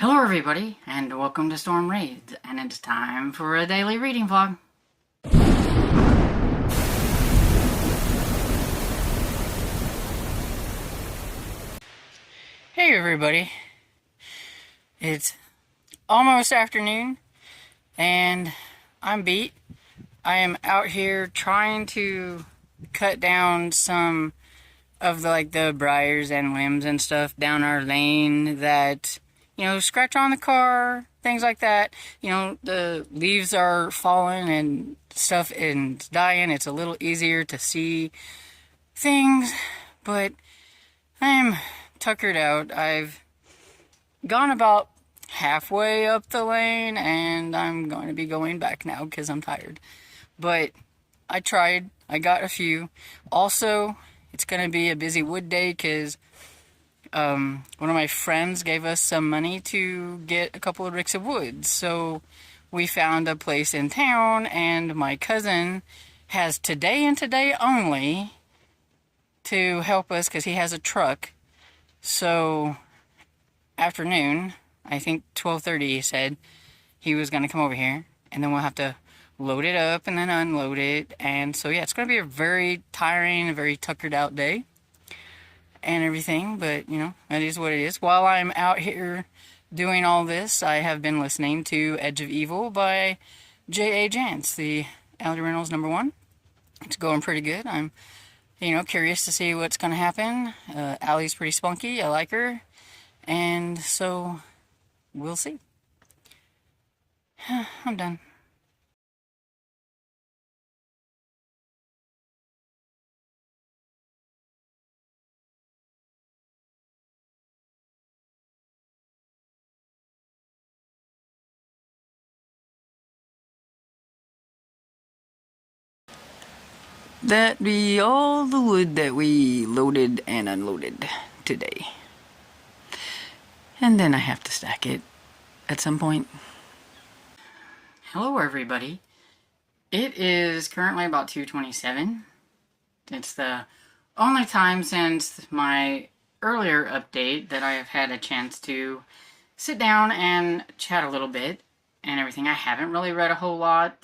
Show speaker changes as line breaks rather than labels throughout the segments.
Hello everybody, and welcome to Storm Raids, and it's time for a daily reading vlog. Hey everybody, it's almost afternoon, and I'm beat. I am out here trying to cut down some of the briars and limbs and stuff down our lane that, scratch on the car, things like that. The leaves are falling and stuff and dying. It's a little easier to see things, but I'm tuckered out. I've gone about halfway up the lane, and I'm going to be going back now because I'm tired. But I tried. I got a few. Also, it's going to be a busy wood day because one of my friends gave us some money to get a couple of ricks of wood. So we found a place in town, and my cousin has today and today only to help us because he has a truck. So afternoon, I think 12:30, he said he was going to come over here, and then we'll have to load it up and then unload it. And so yeah, it's going to be a very tiring, very tuckered out day and everything, but that is what it is. While I'm out here doing all this, I have been listening to Edge of Evil by J.A. Jance, the Allie Reynolds #1. It's going pretty good. I'm curious to see what's going to happen. Allie's pretty spunky. I like her, and so we'll see. I'm done. That be all the wood that we loaded and unloaded today. And then I have to stack it at some point. Hello everybody. It is currently about 2:27. It's the only time since my earlier update that I have had a chance to sit down and chat a little bit and everything. I haven't really read a whole lot.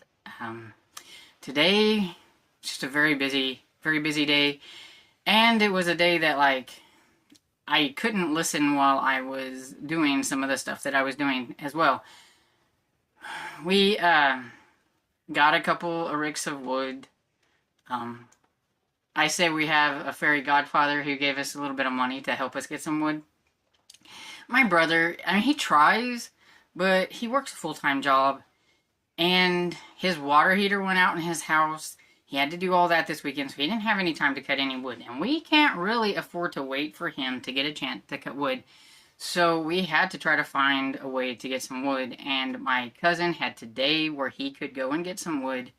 Today, just a very busy day, and it was a day that I couldn't listen while I was doing some of the stuff that I was doing as well. We got a couple of ricks of wood. I say we have a fairy godfather who gave us a little bit of money to help us get some wood. My brother, he tries, but he works a full-time job, and his water heater went out in his house. He had to do all that this weekend, so he didn't have any time to cut any wood. And we can't really afford to wait for him to get a chance to cut wood. So we had to try to find a way to get some wood. And my cousin had today where he could go and get some wood.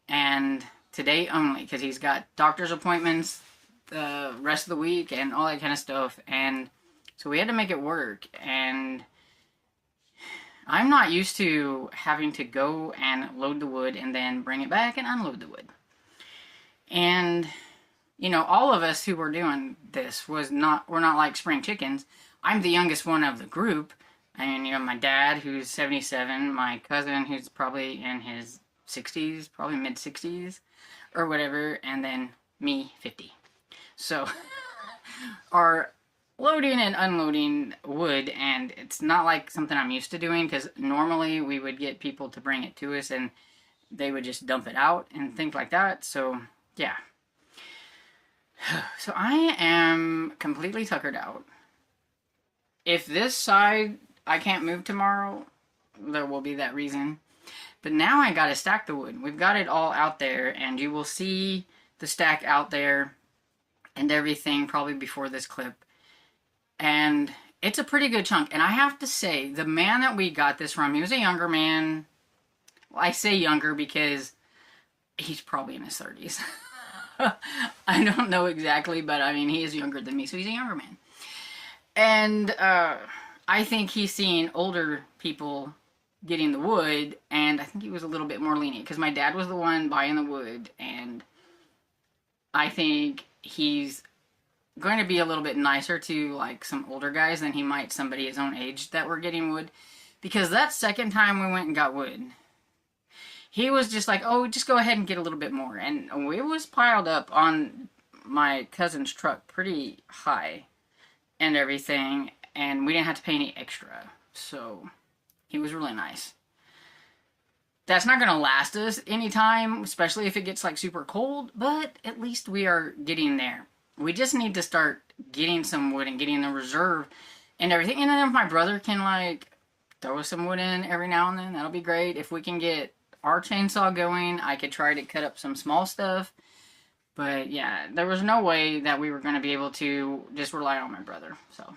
And today only, because he's got doctor's appointments the rest of the week and all that kind of stuff. And so we had to make it work. And I'm not used to having to go and load the wood and then bring it back and unload the wood. And, all of us who were doing this we're not like spring chickens. I'm the youngest one of the group. My dad, who's 77, my cousin, who's probably in his 60s, probably mid-60s, or whatever, and then me, 50. So, our loading and unloading wood, and it's not like something I'm used to doing, because normally we would get people to bring it to us and they would just dump it out and things like that. So yeah, so I am completely tuckered out. If this side I can't move tomorrow, there will be that reason. But now I gotta stack the wood. We've got it all out there, and you will see the stack out there and everything probably before this clip. And it's a pretty good chunk. And I have to say, the man that we got this from, he was a younger man. Well, I say younger because he's probably in his 30s. I don't know exactly, but he is younger than me, so he's a younger man. And I think he's seen older people getting the wood, and I think he was a little bit more lenient, because my dad was the one buying the wood, and I think he's going to be a little bit nicer to like some older guys than he might somebody his own age that were getting wood. Because that second time we went and got wood, he was just like, oh, just go ahead and get a little bit more. And it was piled up on my cousin's truck pretty high and everything. And we didn't have to pay any extra. So he was really nice. That's not going to last us any time, especially if it gets like super cold, but at least we are getting there. We just need to start getting some wood and getting the reserve and everything. And then if my brother can like throw some wood in every now and then, that'll be great. If we can get our chainsaw going, I could try to cut up some small stuff. But yeah, there was no way that we were going to be able to just rely on my brother. So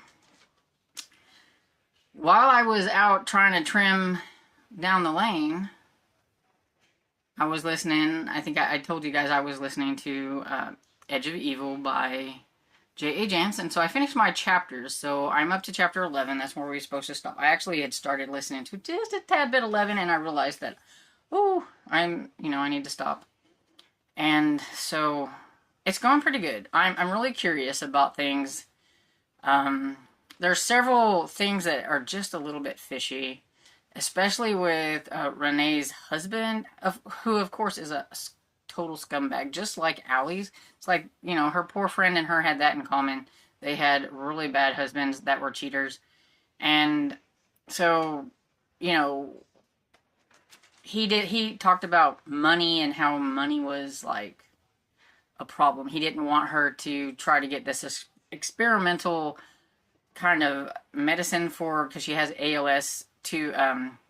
while I was out trying to trim down the lane, I was listening, I think I told you guys I was listening to Edge of Evil by J.A. Jansen. So I finished my chapters. So I'm up to chapter 11. That's where we're supposed to stop. I actually had started listening to just a tad bit 11, and I realized that, oh, I need to stop. And so it's going pretty good. I'm really curious about things. There's several things that are just a little bit fishy. Especially with Renee's husband, who of course is a total scumbag, just like Allie's. It's like, her poor friend and her had that in common. They had really bad husbands that were cheaters. And so, he talked about money and how money was like a problem. He didn't want her to try to get this experimental kind of medicine because she has ALS, to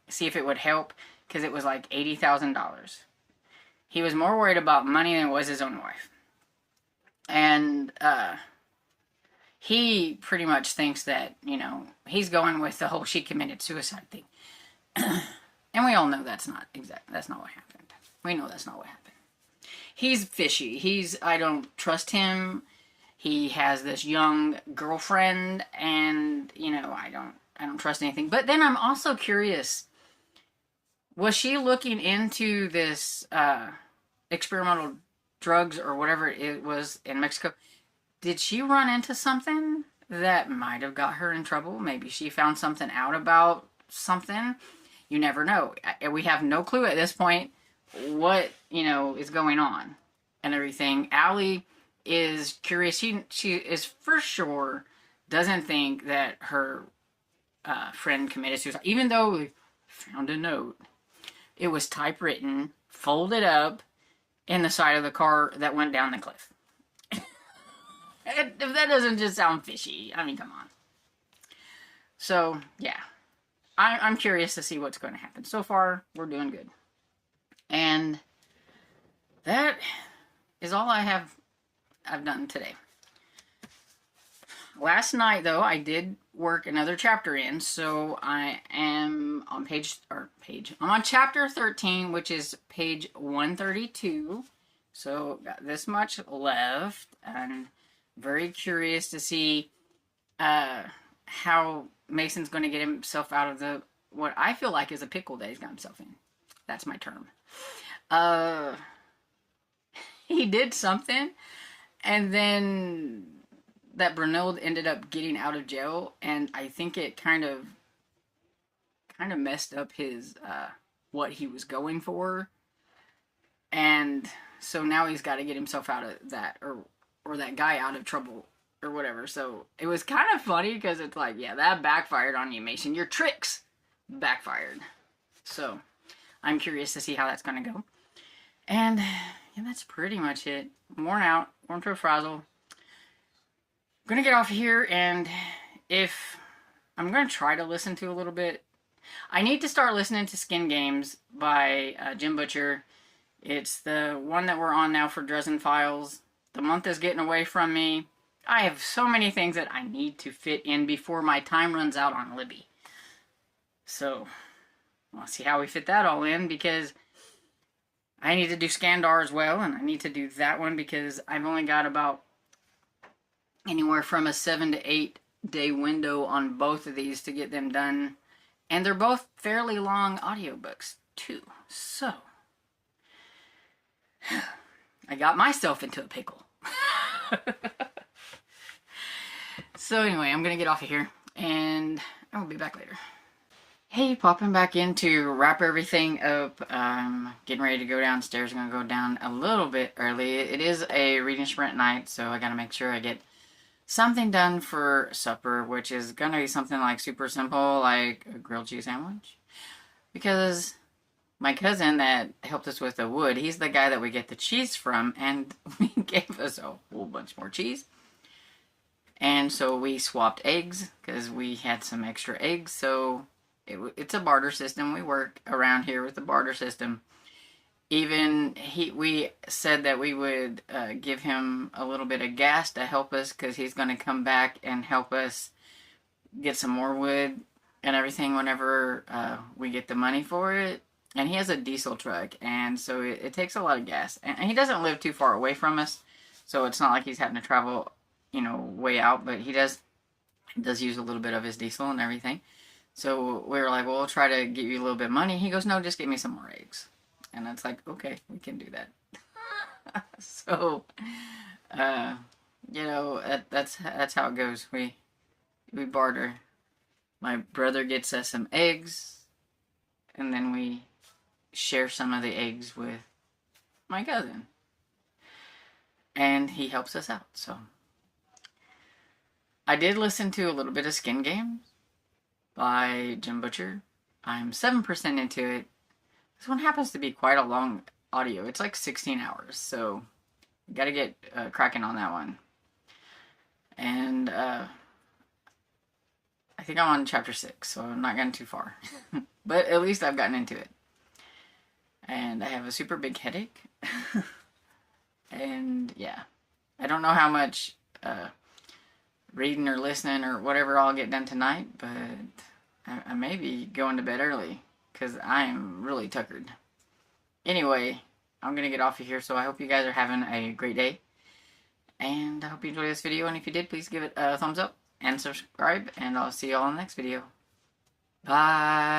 see if it would help, because it was like $80,000. He was more worried about money than it was his own wife. And he pretty much thinks that, he's going with the whole she committed suicide thing. And we all know that's not what happened. We know that's not what happened. He's fishy. I don't trust him. He has this young girlfriend, and, I don't trust anything. But then I'm also curious, was she looking into this experimental drugs or whatever it was in Mexico? Did she run into something that might have got her in trouble? Maybe she found something out about something. You never know. We have no clue at this point what, is going on and everything. Allie is curious. She is for sure doesn't think that her friend committed suicide, even though we found a note. It was typewritten, folded up in the side of the car that went down the cliff. If that doesn't just sound fishy, I mean, come on. So yeah, I'm curious to see what's going to happen. So far, we're doing good, and that is all I've done today. Last night, though, I did work another chapter in, so I am on I'm on chapter 13, which is page 132. So got this much left, and very curious to see how Mason's going to get himself out of what I feel like is a pickle that he's got himself in. That's my term. He did something, and then that Brunilde ended up getting out of jail, and I think it kind of messed up his what he was going for, and so now he's got to get himself out of that, or that guy out of trouble or whatever. So it was kind of funny because it's like, yeah, that backfired on you, Mason. Your tricks backfired. So I'm curious to see how that's going to go. And yeah, that's pretty much it. I'm worn out, worn to a frazzle. I'm going to get off here, and if I'm going to try to listen to a little bit. I need to start listening to Skin Games by Jim Butcher. It's the one that we're on now for Dresden Files. The month is getting away from me. I have so many things that I need to fit in before my time runs out on Libby. So, we'll see how we fit that all in, because I need to do Skandar as well, and I need to do that one because I've only got about anywhere from a 7 to 8 day window on both of these to get them done. And they're both fairly long audiobooks, too. So, I got myself into a pickle. So anyway, I'm gonna get off of here, and I will be back later. Hey, popping back in to wrap everything up. Getting ready to go downstairs. I'm gonna go down a little bit early. It is a reading sprint night, so I gotta make sure I get something done for supper, which is gonna be something like super simple, like a grilled cheese sandwich. Because my cousin that helped us with the wood, he's the guy that we get the cheese from, and he gave us a whole bunch more cheese. And so we swapped eggs, because we had some extra eggs, so it's a barter system. We work around here with the barter system. Even we said that we would give him a little bit of gas to help us, because he's going to come back and help us get some more wood and everything whenever we get the money for it. And he has a diesel truck, and so it takes a lot of gas. And he doesn't live too far away from us, so it's not like he's having to travel, you know, way out. But he does use a little bit of his diesel and everything. So we were like, well, we'll try to give you a little bit of money. He goes, no, just give me some more eggs. And it's like, okay, we can do that. So, you know, that's how it goes. We barter. My brother gets us some eggs, and then we share some of the eggs with my cousin. And he helps us out, so. I did listen to a little bit of Skin Games by Jim Butcher. I'm 7% into it. This one happens to be quite a long audio. It's like 16 hours, so gotta get cracking on that one. And I think I'm on chapter 6, so I'm not getting too far. But at least I've gotten into it. And I have a super big headache. And yeah, I don't know how much reading or listening or whatever I'll get done tonight, but I may be going to bed early, because I am really tuckered. Anyway, I'm going to get off of here, so I hope you guys are having a great day. And I hope you enjoyed this video, and if you did, please give it a thumbs up and subscribe, and I'll see you all in the next video. Bye!